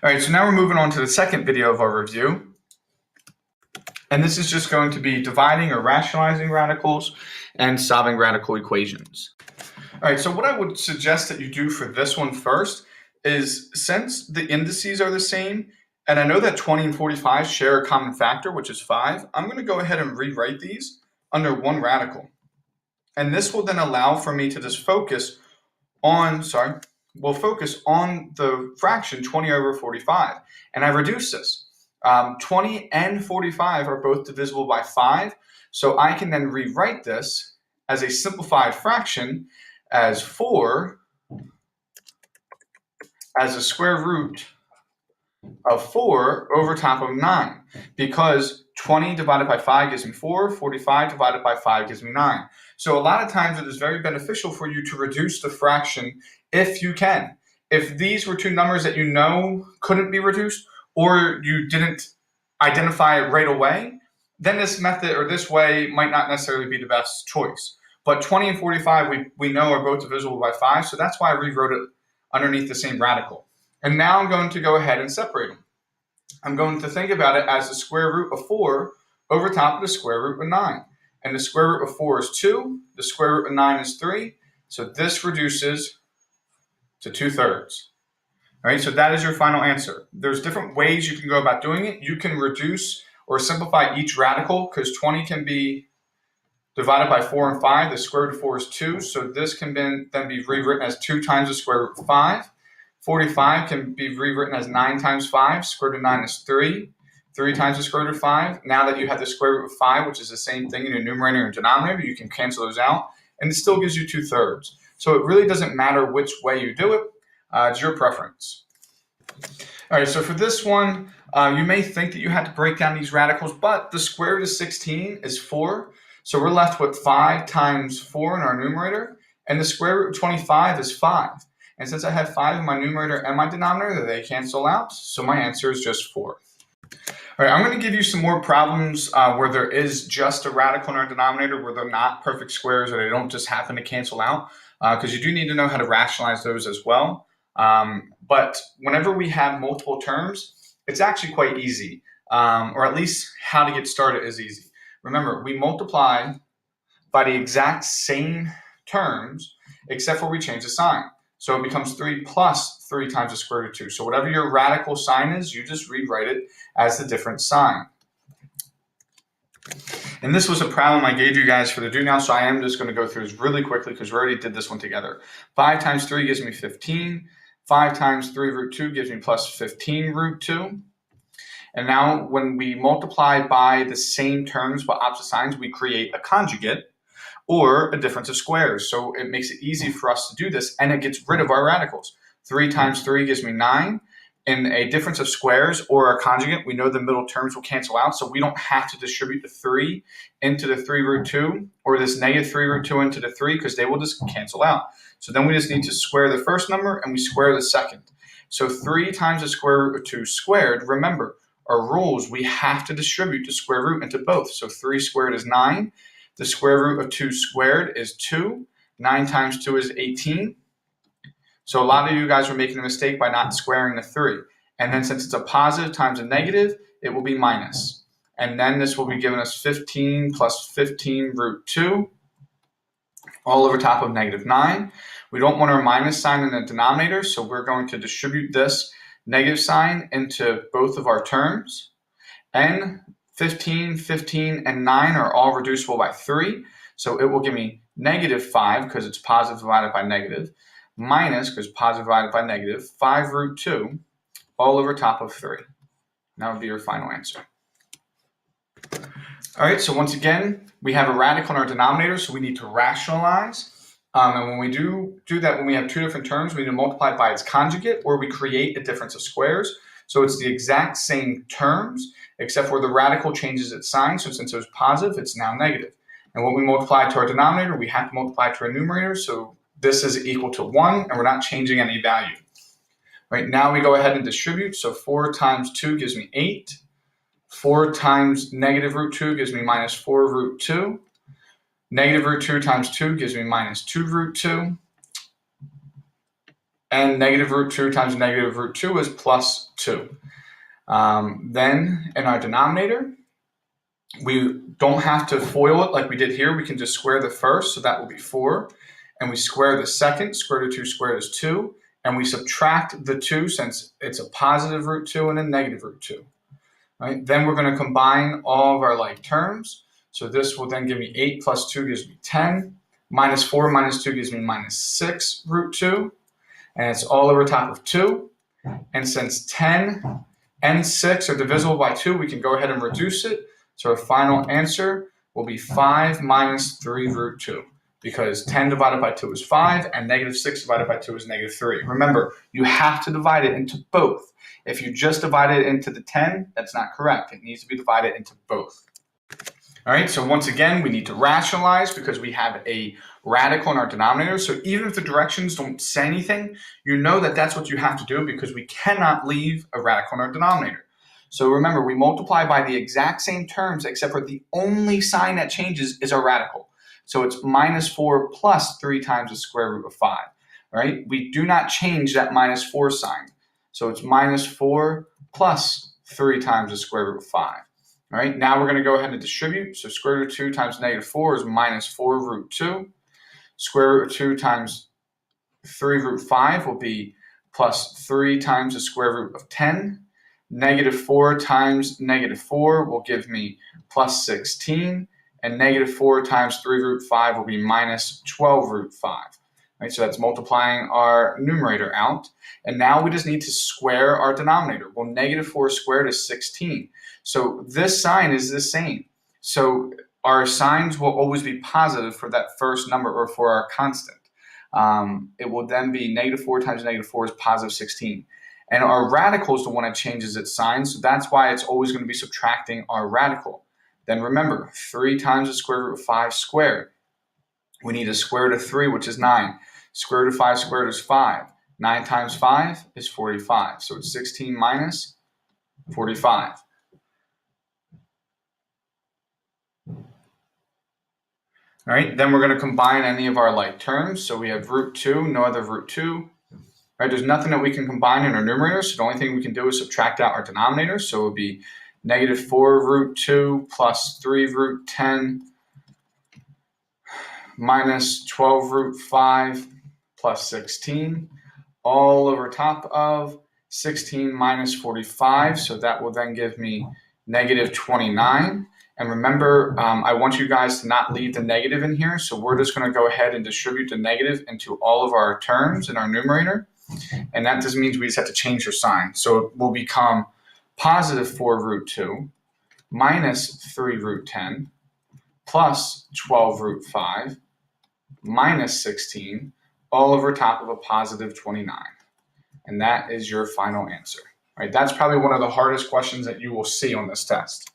All right, so now we're moving on to the second video of our review. And this is just going to be dividing or rationalizing radicals and solving radical equations. All right, so what I would suggest that you do for this one first is, since the indices are the same, and I know that 20 and 45 share a common factor, which is 5, I'm going to go ahead and rewrite these under one radical. And this will then allow for me to just focus on, the fraction 20 over 45. And I reduce this. 20 and 45 are both divisible by 5. So I can then rewrite this as a simplified fraction as 4 as the square root of 4 over top of 9, because 20 divided by 5 gives me 4, 45 divided by 5 gives me 9. So a lot of times it is very beneficial for you to reduce the fraction if you can. If these were two numbers that you know couldn't be reduced, or you didn't identify it right away, then this method or this way might not necessarily be the best choice. But 20 and 45 we know are both divisible by 5, so that's why I rewrote it underneath the same radical. And now I'm going to go ahead and separate them. I'm going to think about it as the square root of 4 over top of the square root of 9. And the square root of 4 is 2, the square root of 9 is 3, so this reduces to 2/3. All right, so that is your final answer. There's different ways you can go about doing it. You can reduce or simplify each radical, because 20 can be divided by 4 and 5. The square root of 4 is 2, so this can then be rewritten as 2 times the square root of 5. 45 can be rewritten as 9 times 5. Square root of 9 is 3. 3 times the square root of 5. Now that you have the square root of 5, which is the same thing in your numerator and denominator, you can cancel those out, and it still gives you 2/3. So it really doesn't matter which way you do it. It's your preference. All right, so for this one, you may think that you had to break down these radicals, but the square root of 16 is 4. So we're left with 5 times 4 in our numerator, and the square root of 25 is 5. And since I have 5 in my numerator and my denominator, they cancel out, so my answer is just 4. All right, I'm going to give you some more problems where there is just a radical in our denominator, where they're not perfect squares or they don't just happen to cancel out, because you do need to know how to rationalize those as well. But whenever we have multiple terms, it's actually quite easy, or at least how to get started is easy. Remember, we multiply by the exact same terms, except for we change the sign. So it becomes 3 plus 3 times the square root of 2. So whatever your radical sign is, you just rewrite it as the different sign. And this was a problem I gave you guys for the do now, so I am just going to go through this really quickly because we already did this one together. 5 times 3 gives me 15. 5 times 3 root 2 gives me plus 15 root 2. And now when we multiply by the same terms but opposite signs, we create a conjugate, or a difference of squares. So it makes it easy for us to do this, and it gets rid of our radicals. 3 times 3 gives me 9. In a difference of squares or a conjugate, we know the middle terms will cancel out, so we don't have to distribute the 3 into the 3 root 2 or this negative 3 root 2 into the 3, because they will just cancel out. So then we just need to square the first number and we square the second. So 3 times the square root of 2 squared. Remember, our rules, we have to distribute the square root into both. So 3 squared is 9. The square root of 2 squared is 2. 9 times 2 is 18. So a lot of you guys are making a mistake by not squaring the 3. And then since it's a positive times a negative, it will be minus. And then this will be giving us 15 plus 15 root 2, all over top of negative 9. We don't want our minus sign in the denominator, so we're going to distribute this negative sign into both of our terms. And 15, 15, and 9 are all reducible by 3. So it will give me negative 5, because it's positive divided by negative, minus, because positive divided by negative, 5 root 2, all over top of 3. That would be your final answer. All right, so once again, we have a radical in our denominator, so we need to rationalize. And when we do that, when we have two different terms, we need to multiply by its conjugate, or we create a difference of squares. So it's the exact same terms, except for the radical changes its sign. So since it was positive, it's now negative. And when we multiply to our denominator, we have to multiply to our numerator. So this is equal to 1, and we're not changing any value. Right, now we go ahead and distribute. So 4 times 2 gives me 8. 4 times negative root 2 gives me minus 4 root 2. Negative root 2 times 2 gives me minus 2 root 2. And negative root 2 times negative root 2 is plus 2. Then in our denominator, we don't have to FOIL it like we did here. We can just square the first, so that will be 4. And we square the second. Square root of 2 squared is 2. And we subtract the 2 since it's a positive root 2 and a negative root 2. Right? Then we're going to combine all of our like terms. So this will then give me 8 plus 2 gives me 10. Minus 4 minus 2 gives me minus 6 root 2. And it's all over top of 2. And since 10 and 6 are divisible by 2, we can go ahead and reduce it. So our final answer will be 5 minus 3 root 2. Because 10 divided by 2 is 5, and negative 6 divided by 2 is negative 3. Remember, you have to divide it into both. If you just divide it into the 10, that's not correct. It needs to be divided into both. All right, so once again, we need to rationalize because we have a radical in our denominator. So even if the directions don't say anything, you know that that's what you have to do because we cannot leave a radical in our denominator. So remember, we multiply by the exact same terms except for the only sign that changes is our radical. So it's minus 4 plus 3 times the square root of 5, right? We do not change that minus 4 sign. So it's minus 4 plus 3 times the square root of 5. All right, now we're going to go ahead and distribute. So square root of 2 times negative 4 is minus 4 root 2. Square root of 2 times 3 root 5 will be plus 3 times the square root of 10. Negative 4 times negative 4 will give me plus 16. And negative 4 times 3 root 5 will be minus 12 root 5. Right, so that's multiplying our numerator out. And now we just need to square our denominator. Well, negative 4 squared is 16. So this sign is the same. So our signs will always be positive for that first number or for our constant. It will then be negative 4 times negative 4 is positive 16. And our radical is the one that changes its sign. So that's why it's always going to be subtracting our radical. Then remember, 3 times the square root of 5 squared. We need a square root of 3, which is 9. Square root of 5 squared is 5. 9 times 5 is 45. So it's 16 minus 45. All right, then we're going to combine any of our like terms. So we have root 2, no other root 2. Right, there's nothing that we can combine in our numerator. So the only thing we can do is subtract out our denominator. So it would be negative 4 root 2 plus 3 root 10 minus 12 root 5 plus 16 all over top of 16 minus 45. So that will then give me negative 29. And remember, I want you guys to not leave the negative in here. So we're just going to go ahead and distribute the negative into all of our terms in our numerator. And that just means we just have to change our sign. So it will become positive 4 root 2 minus 3 root 10 plus 12 root 5 minus 16 all over top of a positive 29. And that is your final answer. Right? That's probably one of the hardest questions that you will see on this test.